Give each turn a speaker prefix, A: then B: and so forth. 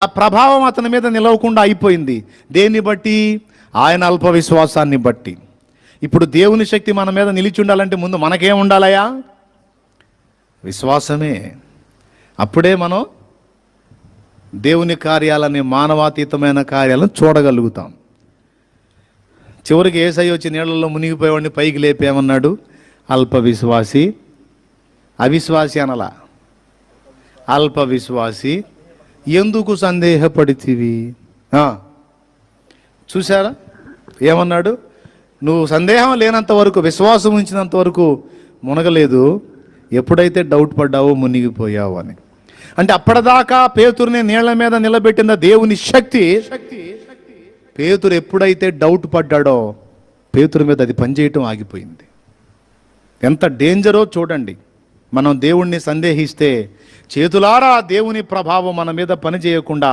A: ఆ ప్రభావం అతని మీద నిలవకుండా అయిపోయింది. దేన్ని బట్టి? ఆయన అల్ప విశ్వాసాన్ని బట్టి. ఇప్పుడు దేవుని శక్తి మన మీద నిలిచి ఉండాలంటే ముందు మనకేం ఉండాలయా? విశ్వాసమే. అప్పుడే మనం దేవుని కార్యాలని, మానవాతీతమైన కార్యాలను చూడగలుగుతాం. చివరికి యేసయ్య వచ్చి నీళ్ళల్లో మునిగిపోయేవాడిని పైకి లేపేమన్నాడు? అల్ప విశ్వాసి, అవిశ్వాసి అనలా, అల్ప విశ్వాసి, ఎందుకు సందేహపడితివి? చూసారా ఏమన్నాడు? నువ్వు సందేహం లేనంత వరకు, విశ్వాసం ఉంచినంత వరకు మునగలేదు, ఎప్పుడైతే డౌట్ పడ్డావో మునిగిపోయావు అని. అంటే అప్పటిదాకా పేతురుని నీళ్ల మీద నిలబెట్టిన దేవుని శక్తి, పేతురు ఎప్పుడైతే డౌట్ పడ్డాడో పేతురు మీద అది పనిచేయటం ఆగిపోయింది. ఎంత డేంజరో చూడండి. మనం దేవుణ్ణి సందేహిస్తే చేతులారా దేవుని ప్రభావం మన మీద పనిచేయకుండా